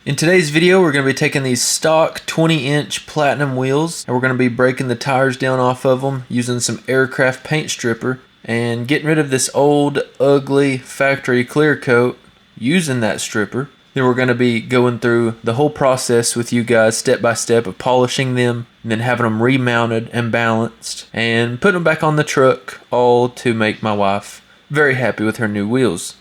In today's video, we're going to be taking these stock 20-inch platinum wheels and we're going to be breaking the tires down off of them using some aircraft paint stripper and getting rid of this old, ugly factory clear coat using that stripper. Then we're going to be going through the whole process with you guys step by step of polishing them and then having them remounted and balanced and putting them back on the truck, all to make my wife very happy with her new wheels.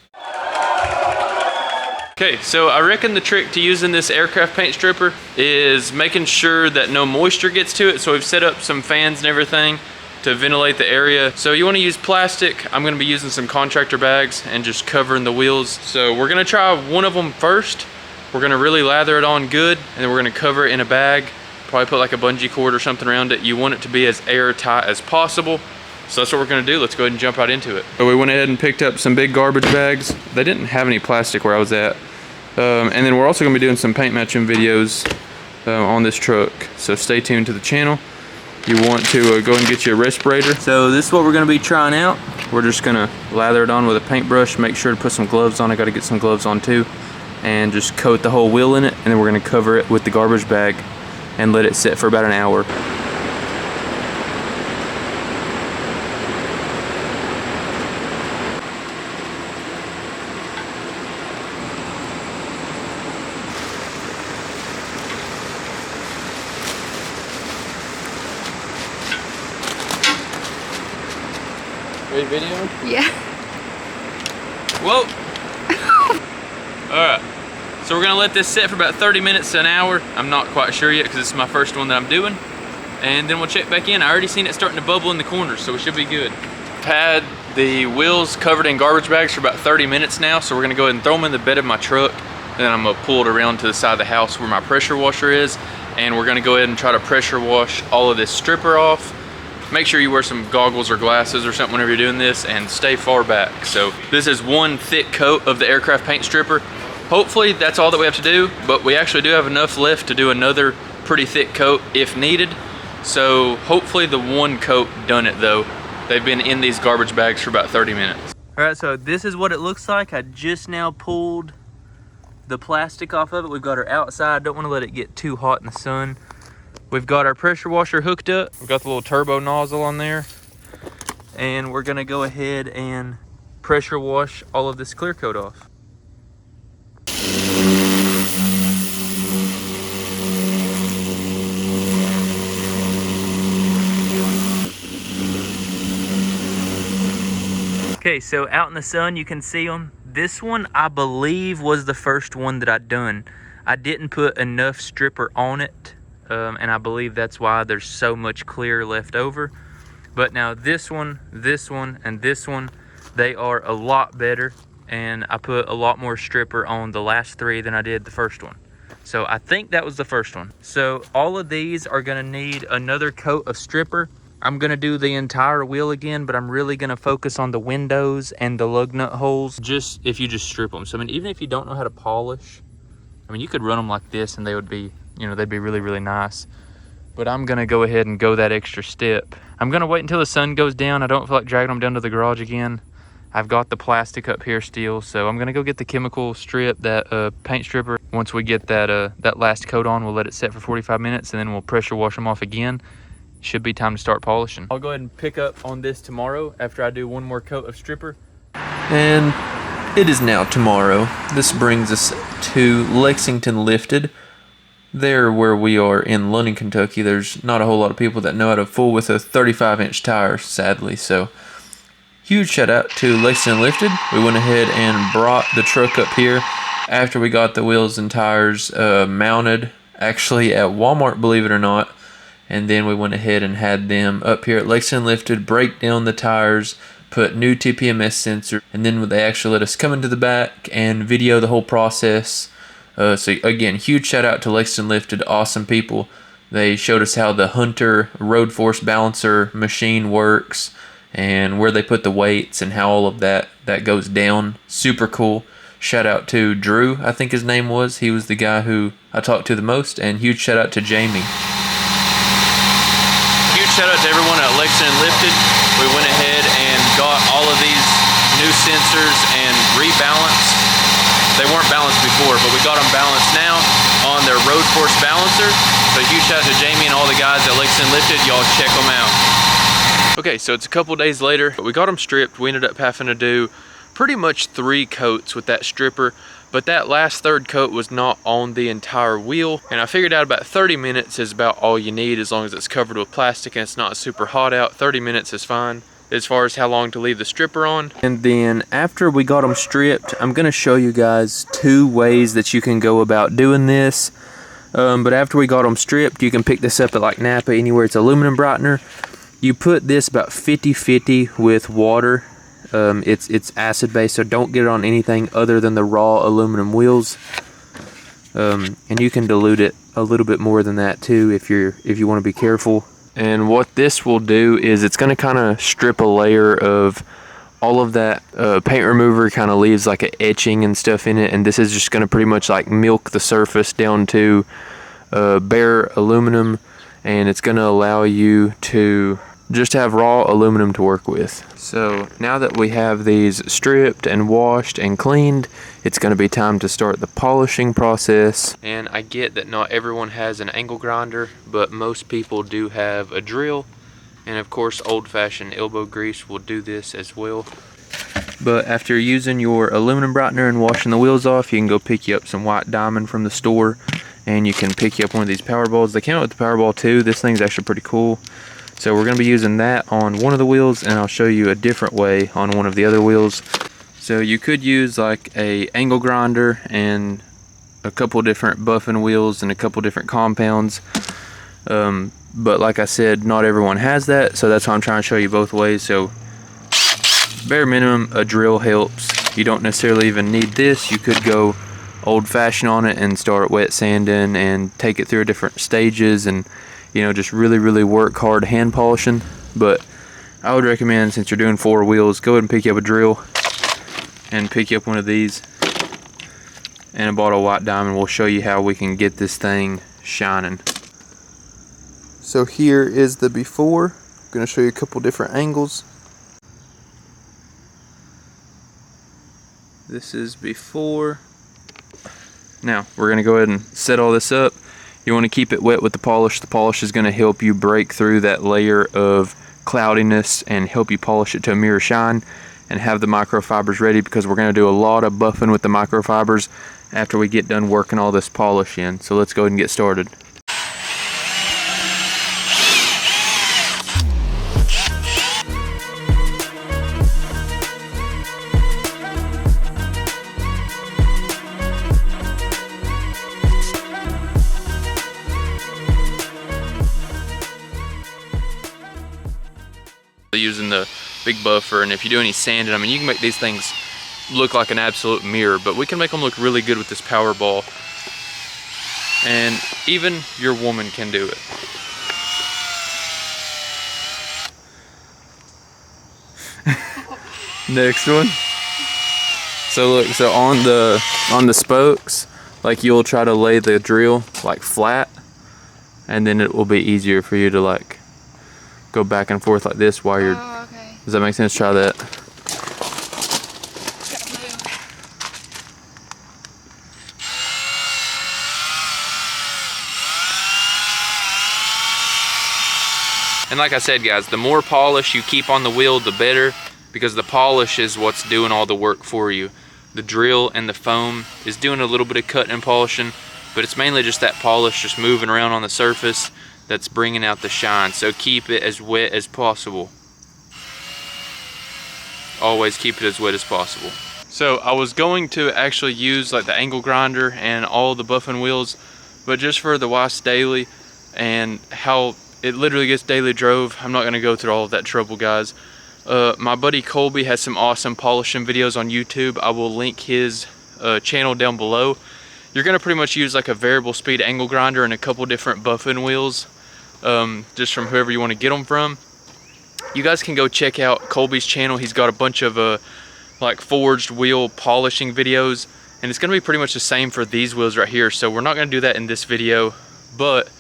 Okay, so I reckon the trick to using this aircraft paint stripper is making sure that no moisture gets to it. So we've set up some fans and everything to ventilate the area. So you want to use plastic. I'm going to be using some contractor bags and just covering the wheels. So we're going to try one of them first. We're going to really lather it on good and then we're going to cover it in a bag. Probably put like a bungee cord or something around it. You want it to be as airtight as possible. So that's what we're gonna do. Let's go ahead and jump right into it. So we went ahead and picked up some big garbage bags. They didn't have any plastic where I was at. And then we're also gonna be doing some paint matching videos on this truck. So stay tuned to the channel. You want to go and get you a respirator. So this is what we're gonna be trying out. We're just gonna lather it on with a paintbrush. Make sure to put some gloves on. I gotta get some gloves on too. And just coat the whole wheel in it. And then we're gonna cover it with the garbage bag and let it sit for about an hour. Ready video? Yeah. Whoa! Alright, so we're gonna let this sit for about 30 minutes to an hour. I'm not quite sure yet because this is my first one that I'm doing. And then we'll check back in. I already seen it starting to bubble in the corners, so we should be good. I've had the wheels covered in garbage bags for about 30 minutes now, so we're gonna go ahead and throw them in the bed of my truck. And then I'm gonna pull it around to the side of the house where my pressure washer is. And we're gonna go ahead and try to pressure wash all of this stripper off. Make sure you wear some goggles or glasses or something whenever you're doing this and stay far back. So this is one thick coat of the aircraft paint stripper. Hopefully that's all that we have to do, but we actually do have enough left to do another pretty thick coat if needed. So hopefully the one coat done it though. They've been in these garbage bags for about 30 minutes. All right, so this is what it looks like. I just now pulled the plastic off of it. We've got her outside. Don't want to let it get too hot in the sun. We've got our pressure washer hooked up. We've got the little turbo nozzle on there. And we're gonna go ahead and pressure wash all of this clear coat off. Okay, so out in the sun, you can see them. This one, I believe, was the first one that I'd done. I didn't put enough stripper on it. And I believe that's why there's so much clear left over. But now this one, and this one, they are a lot better. And I put a lot more stripper on the last three than I did the first one. So I think that was the first one. So all of these are gonna need another coat of stripper. I'm gonna do the entire wheel again, but I'm really gonna focus on the windows and the lug nut holes, just if you just strip them. So I mean, even if you don't know how to polish, I mean, you could run them like this and they would be, you know, they'd be really, really nice. But I'm gonna go ahead and go that extra step. I'm gonna wait until the sun goes down. I don't feel like dragging them down to the garage again. I've got the plastic up here still, so I'm gonna go get the chemical strip, that paint stripper. Once we get that last coat on, we'll let it set for 45 minutes and then we'll pressure wash them off again. Should be time to start polishing. I'll go ahead and pick up on this tomorrow after I do one more coat of stripper. And it is now tomorrow. This brings us to Lexington Lifted. There where we are in London, Kentucky, there's not a whole lot of people that know how to fool with a 35-inch tire, sadly. So huge shout out to Lexington Lifted. We went ahead and brought the truck up here after we got the wheels and tires mounted, actually at Walmart, believe it or not. And then we went ahead and had them up here at Lexington Lifted break down the tires, put new TPMS sensor, and then they actually let us come into the back and video the whole process. So again, huge shout out to Lexington Lifted, awesome people. They showed us how the Hunter road force balancer machine works and where they put the weights and how all of that goes down. Super cool. Shout out to Drew, I think his name was. He was the guy who I talked to the most, and huge shout out to Jamie. Huge shout out to everyone at Lexington Lifted. We went ahead and got all of these new sensors and rebalanced. They weren't balanced before, but we got them balanced now on their Road Force balancer. So huge shout out to Jamie and all the guys at Lexington Lifted. Y'all check them out. Okay, so it's a couple days later, but we got them stripped. We ended up having to do pretty much 3 coats with that stripper, but that last 3rd coat was not on the entire wheel, and I figured out about 30 minutes is about all you need, as long as it's covered with plastic and it's not super hot out. 30 minutes is fine as far as how long to leave the stripper on. And then after we got them stripped, I'm gonna show you guys 2 ways that you can go about doing this. But after we got them stripped, you can pick this up at like Napa, anywhere it's aluminum brightener. You put this about 50-50 with water. It's acid based, so don't get it on anything other than the raw aluminum wheels. And you can dilute it a little bit more than that too if you want to be careful. And what this will do is it's going to kind of strip a layer of all of that paint remover. Kind of leaves like an etching and stuff in it, and this is just going to pretty much like milk the surface down to bare aluminum, and it's going to allow you to just have raw aluminum to work with. So now that we have these stripped and washed and cleaned, it's going to be time to start the polishing process. And I get that not everyone has an angle grinder, but most people do have a drill, and of course old-fashioned elbow grease will do this as well. But after using your aluminum brightener and washing the wheels off, you can go pick you up some white diamond from the store, and you can pick you up one of these power balls. They came out with the power ball too. This thing's actually pretty cool. So we're going to be using that on one of the wheels, and I'll show you a different way on one of the other wheels. So you could use like a angle grinder and a couple different buffing wheels and a couple different compounds. But like I said, not everyone has that, so that's why I'm trying to show you both ways. So bare minimum, a drill helps. You don't necessarily even need this. You could go old-fashioned on it and start wet sanding and take it through different stages, and just really work hard hand polishing. But I would recommend, since you're doing 4 wheels, go ahead and pick you up a drill and pick you up one of these and a bottle of white diamond. We'll show you how we can get this thing shining. So here is the before. I'm going to show you a couple different angles. This is before. Now we're going to go ahead and set all this up. You want to keep it wet with the polish. The polish is going to help you break through that layer of cloudiness and help you polish it to a mirror shine, and have the microfibers ready, because we're going to do a lot of buffing with the microfibers after we get done working all this polish in. So let's go ahead and get started. Using the big buffer, and if you do any sanding, I mean, you can make these things look like an absolute mirror, but we can make them look really good with this power ball, and even your woman can do it. Next one. So look, so on the spokes, like, you'll try to lay the drill like flat, and then it will be easier for you to like go back and forth like this while you're... Oh, okay. Does that make sense? Try that. And like I said, guys, the more polish you keep on the wheel, the better, because the polish is what's doing all the work for you. The drill and the foam is doing a little bit of cutting and polishing, but it's mainly just that polish just moving around on the surface that's bringing out the shine. So keep it as wet as possible. Always keep it as wet as possible. So I was going to actually use like the angle grinder and all the buffing wheels, but just for the wife's daily and how it literally gets daily drove, I'm not going to go through all of that trouble, guys. My buddy Colby has some awesome polishing videos on YouTube. I will link his channel down below. You're going to pretty much use like a variable speed angle grinder and a couple different buffing wheels, just from whoever you want to get them from. You guys can go check out Colby's channel. He's got a bunch of like forged wheel polishing videos, and it's going to be pretty much the same for these wheels right here. So we're not going to do that in this video, but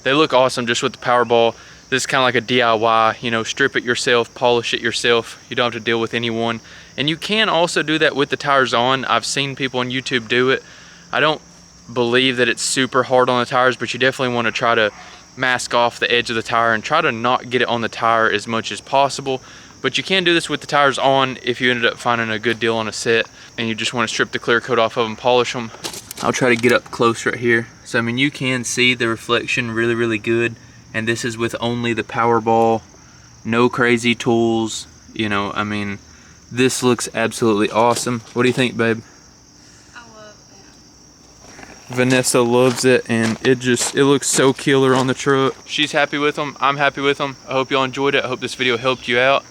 they look awesome just with the Powerball. This is kind of like a DIY, you know, strip it yourself, polish it yourself. You don't have to deal with anyone. And you can also do that with the tires on. I've seen people on YouTube do it. I don't believe that it's super hard on the tires, but you definitely want to try to mask off the edge of the tire and try to not get it on the tire as much as possible. But you can do this with the tires on if you ended up finding a good deal on a set and you just want to strip the clear coat off of them, polish them. I'll try to get up close right here. So I mean, you can see the reflection really, really good. And this is with only the Powerball, no crazy tools. You know, I mean, this looks absolutely awesome. What do you think, babe? I love that. Vanessa loves it, and it looks so killer on the truck. She's happy with them. I'm happy with them. I hope y'all enjoyed it. I hope this video helped you out.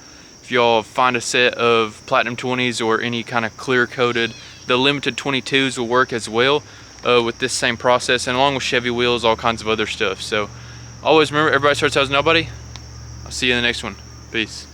If y'all find a set of Platinum 20s or any kind of clear coated, the limited 22s will work as well with this same process, and along with Chevy wheels, all kinds of other stuff. So always remember, everybody starts out as nobody. I'll see you in the next one. Peace.